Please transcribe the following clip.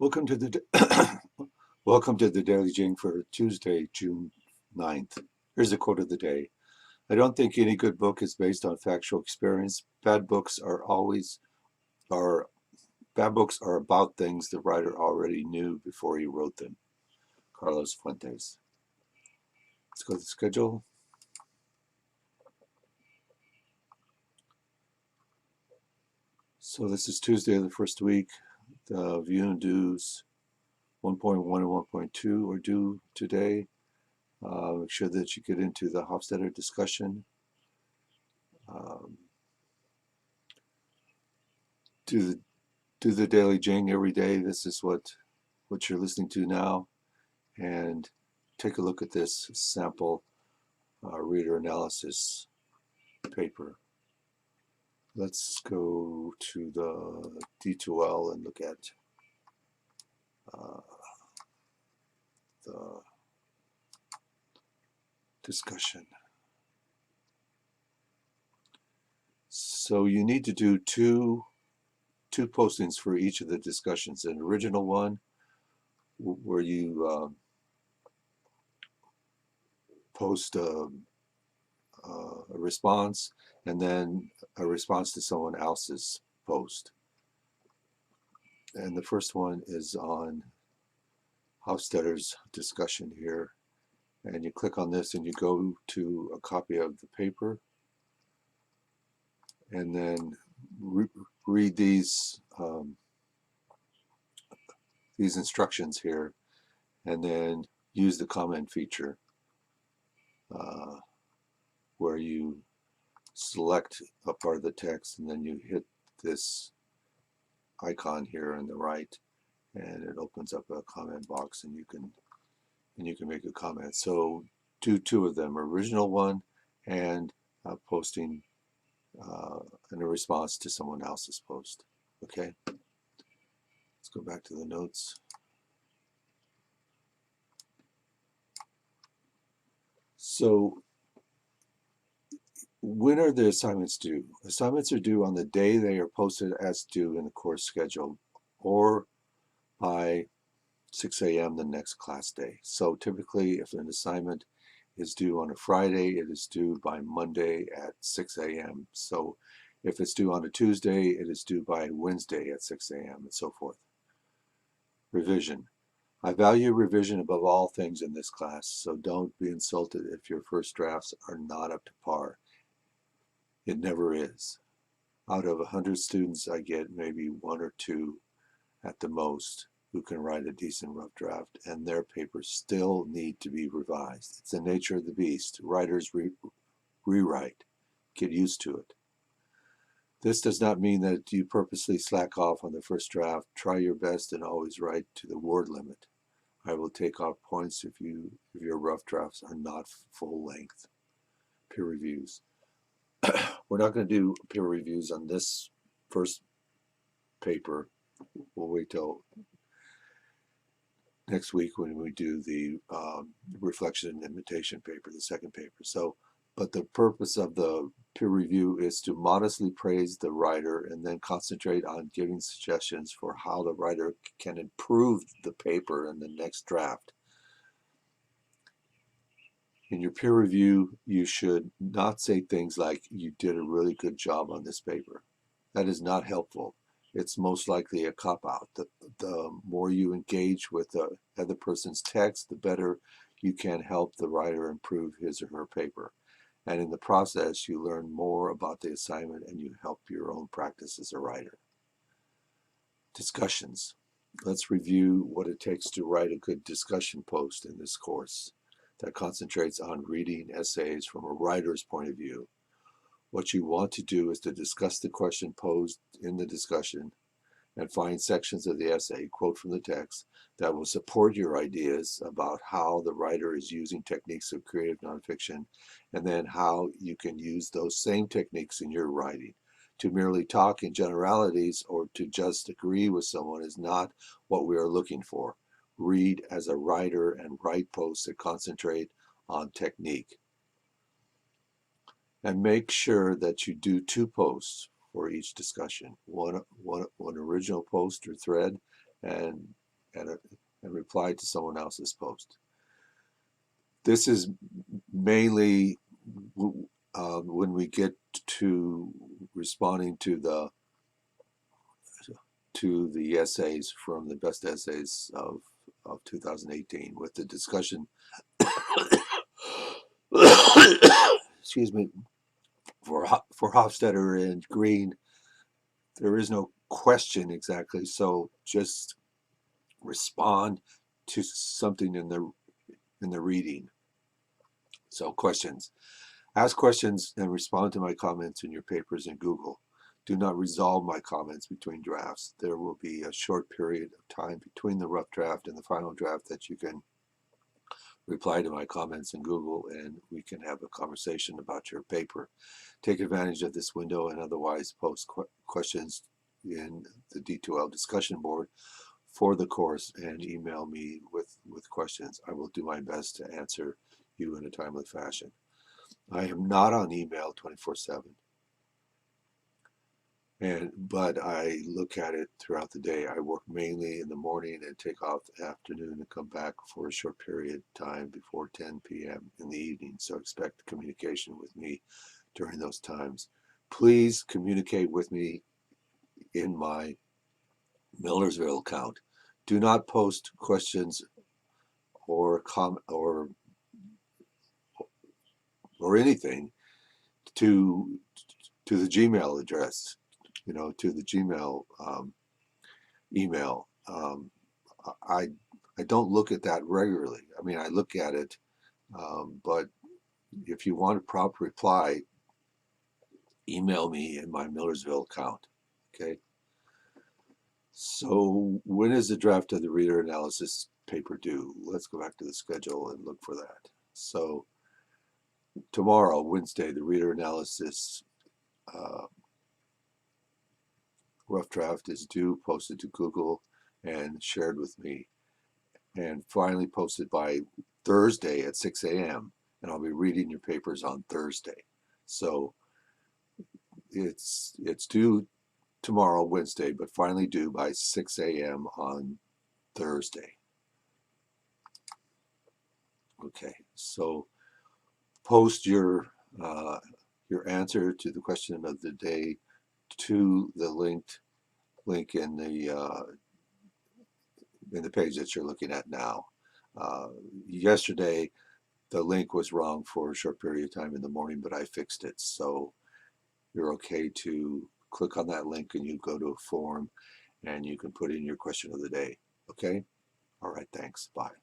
Welcome to the welcome to the Daily Jing for Tuesday, June 9th. Here's a quote of the day. I don't think any good book is based on factual experience. Are bad books are about things the writer already knew before he wrote them. Carlos Fuentes. Let's go to the schedule. So this is Tuesday of the first week. The view and dues 1.1 and 1.2 are due today. Make sure that you get into the Hofstadter discussion. Do the daily Jing every day. This is what you're listening to now, and take a look at this sample reader analysis paper. Let's go to the D2L and look at the discussion. So you need to do two postings for each of the discussions. An original one where you post a response, and then a response to someone else's post. And the first one is on Hofstadter's discussion here. And you click on this and you go to a copy of the paper, and then read these instructions here, and then use the comment feature where you select a part of the text, and then you hit this icon here on the right, and it opens up a comment box, and you can make a comment. So do two of them: original one and posting in a response to someone else's post. Okay, let's go back to the notes. So when are the assignments due? Assignments are due on the day they are posted as due in the course schedule, or by 6 a.m. the next class day. So typically, if an assignment is due on a Friday, it is due by Monday at 6 a.m. So if it's due on a Tuesday, it is due by Wednesday at 6 a.m. and so forth. Revision. I value revision above all things in this class, so don't be insulted if your first drafts are not up to par. It never is. Out of 100 students, I get maybe one or two at the most who can write a decent rough draft, and their papers still need to be revised. It's the nature of the beast. Writers rewrite. Get used to it. This does not mean that you purposely slack off on the first draft. Try your best and always write to the word limit. I will take off points if your rough drafts are not full length. Peer reviews. We're not going to do peer reviews on this first paper. We'll wait till next week when we do the reflection and imitation paper, the second paper. So, but the purpose of the peer review is to modestly praise the writer and then concentrate on giving suggestions for how the writer can improve the paper in the next draft. In your peer review, you should not say things like, "You did a really good job on this paper." That is not helpful. It's most likely a cop-out. The more you engage with the other person's text, the better you can help the writer improve his or her paper. And in the process, you learn more about the assignment and you help your own practice as a writer. Discussions. Let's review what it takes to write a good discussion post in this course that concentrates on reading essays from a writer's point of view. What you want to do is to discuss the question posed in the discussion and find sections of the essay, quote from the text, that will support your ideas about how the writer is using techniques of creative nonfiction, and then how you can use those same techniques in your writing. To merely talk in generalities or to just agree with someone is not what we are looking for. Read as a writer and write posts that concentrate on technique. And make sure that you do two posts for each discussion. One original post or thread, and and reply to someone else's post. This is mainly when we get to responding to the essays from the best essays of 2018 with the discussion. Excuse me. For Hofstadter and Green, there is no question exactly. So just respond to something in the reading. So questions. Ask questions and respond to my comments in your papers in Google. Do not resolve my comments between drafts. There will be a short period of time between the rough draft and the final draft that you can reply to my comments in Google and we can have a conversation about your paper. Take advantage of this window and otherwise post questions in the D2L discussion board for the course and email me with questions. I will do my best to answer you in a timely fashion. I am not on email 24/7. But I look at it throughout the day. I work mainly in the morning and take off the afternoon and come back for a short period of time before 10 p.m. in the evening. So expect communication with me during those times. Please communicate with me in my Millersville account. Do not post questions or anything to the Gmail address, to the Gmail email. I don't look at that regularly. I mean, I look at it, but if you want a prompt reply, email me in my Millersville account. Okay. So when is the draft of the reader analysis paper due? Let's go back to the schedule and look for that. So tomorrow, Wednesday, the reader analysis rough draft is due, posted to Google and shared with me, and finally posted by Thursday at 6 a.m. And I'll be reading your papers on Thursday. So it's due tomorrow, Wednesday, but finally due by 6 a.m. on Thursday. Okay, so post your answer to the question of the day to the link in the page that you're looking at now. Yesterday, the link was wrong for a short period of time in the morning, but I fixed it. So you're okay to click on that link and you go to a form and you can put in your question of the day. Okay? All right, thanks. Bye.